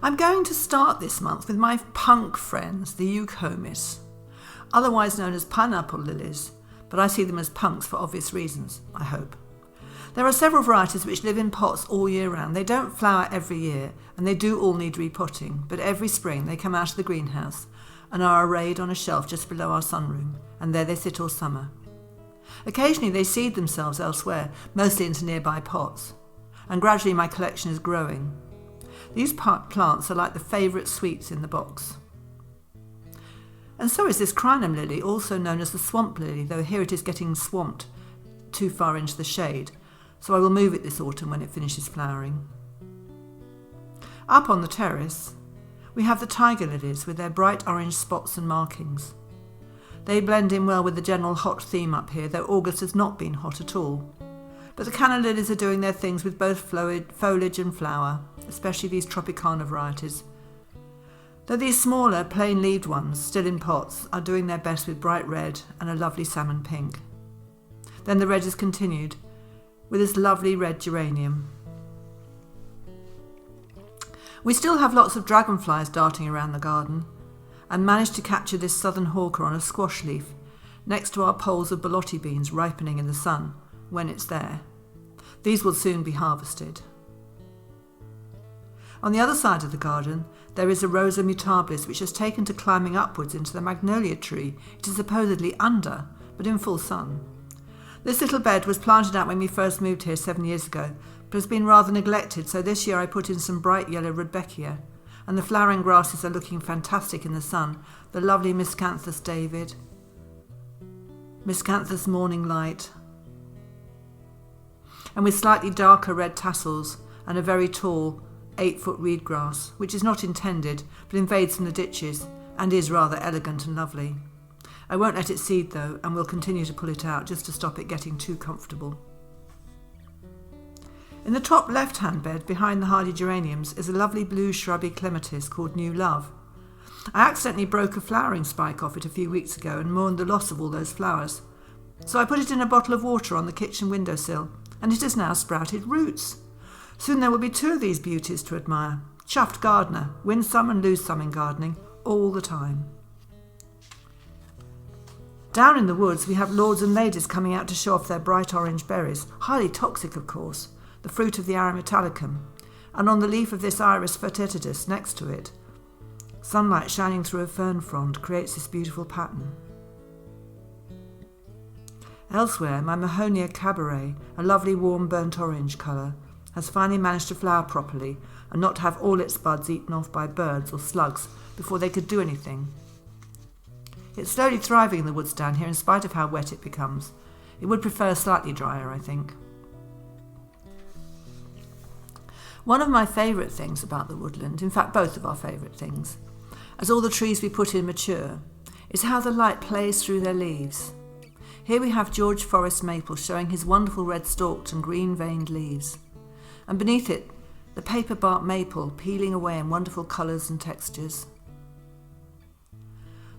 I'm going to start this month with my punk friends, the eucomis, otherwise known as pineapple lilies, but I see them as punks for obvious reasons, I hope. There are several varieties which live in pots all year round. They don't flower every year, and they do all need repotting, but every spring they come out of the greenhouse and are arrayed on a shelf just below our sunroom, and there they sit all summer. Occasionally they seed themselves elsewhere, mostly into nearby pots, and gradually my collection is growing. These plants are like the favourite sweets in the box. And so is this crinum lily, also known as the swamp lily, though here it is getting swamped too far into the shade, so I will move it this autumn when it finishes flowering. Up on the terrace, we have the tiger lilies with their bright orange spots and markings. They blend in well with the general hot theme up here, though August has not been hot at all. But the canna lilies are doing their things with both foliage and flower, especially these Tropicana varieties. Though these smaller, plain-leaved ones, still in pots, are doing their best with bright red and a lovely salmon pink. Then the red is continued with this lovely red geranium. We still have lots of dragonflies darting around the garden, and managed to capture this southern hawker on a squash leaf next to our poles of borlotti beans ripening in the sun when it's there. These will soon be harvested. On the other side of the garden there is a Rosa mutabilis which has taken to climbing upwards into the magnolia tree it is supposedly under, but in full sun. This little bed was planted out when we first moved here 7 years ago, but has been rather neglected, so this year I put in some bright yellow rudbeckia, and the flowering grasses are looking fantastic in the sun. The lovely Miscanthus David, Miscanthus Morning Light, and with slightly darker red tassels, and a very tall 8-foot reed grass, which is not intended, but invades from the ditches, and is rather elegant and lovely. I won't let it seed though, and will continue to pull it out just to stop it getting too comfortable. In the top left-hand bed, behind the hardy geraniums, is a lovely blue shrubby clematis called New Love. I accidentally broke a flowering spike off it a few weeks ago and mourned the loss of all those flowers. So I put it in a bottle of water on the kitchen windowsill, and it has now sprouted roots. Soon there will be 2 of these beauties to admire. Chuffed gardener, win some and lose some in gardening, all the time. Down in the woods we have lords and ladies coming out to show off their bright orange berries, highly toxic of course, the fruit of the Arum italicum, and on the leaf of this Iris fertitidus next to it, sunlight shining through a fern frond creates this beautiful pattern. Elsewhere, my Mahonia cabaret, a lovely warm burnt orange colour, has finally managed to flower properly and not have all its buds eaten off by birds or slugs before they could do anything. It's slowly thriving in the woods down here in spite of how wet it becomes. It would prefer slightly drier, I think. One of my favourite things about the woodland, in fact both of our favourite things, as all the trees we put in mature, is how the light plays through their leaves. Here we have George Forest maple showing his wonderful red-stalked and green-veined leaves, and beneath it the paper bark maple peeling away in wonderful colours and textures.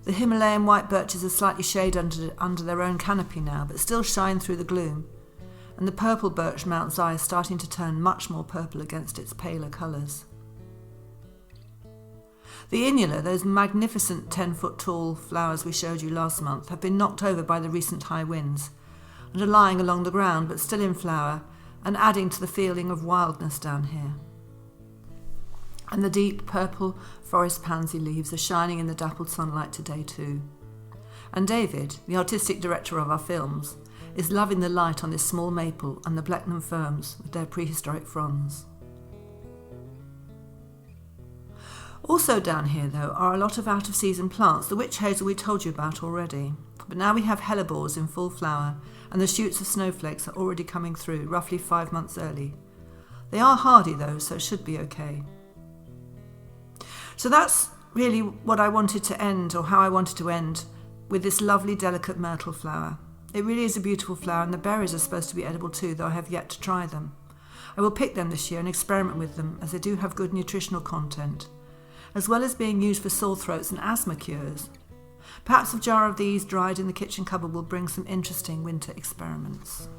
The Himalayan white birches are slightly shaded under their own canopy now, but still shine through the gloom, and the purple birch Mount Zai is starting to turn much more purple against its paler colours. The inula, those magnificent 10-foot tall flowers we showed you last month, have been knocked over by the recent high winds, and are lying along the ground but still in flower and adding to the feeling of wildness down here. And the deep purple forest pansy leaves are shining in the dappled sunlight today too. And David, the artistic director of our films, is loving the light on this small maple and the Blacknam ferns with their prehistoric fronds. Also down here though are a lot of out-of-season plants, the witch hazel we told you about already. But now we have hellebores in full flower, and the shoots of snowflakes are already coming through, roughly 5 months early. They are hardy though, so it should be okay. So that's really what I wanted to end, or how I wanted to end, with this lovely delicate myrtle flower. It really is a beautiful flower, and the berries are supposed to be edible too, though I have yet to try them. I will pick them this year and experiment with them, as they do have good nutritional content, as well as being used for sore throats and asthma cures. Perhaps a jar of these dried in the kitchen cupboard will bring some interesting winter experiments.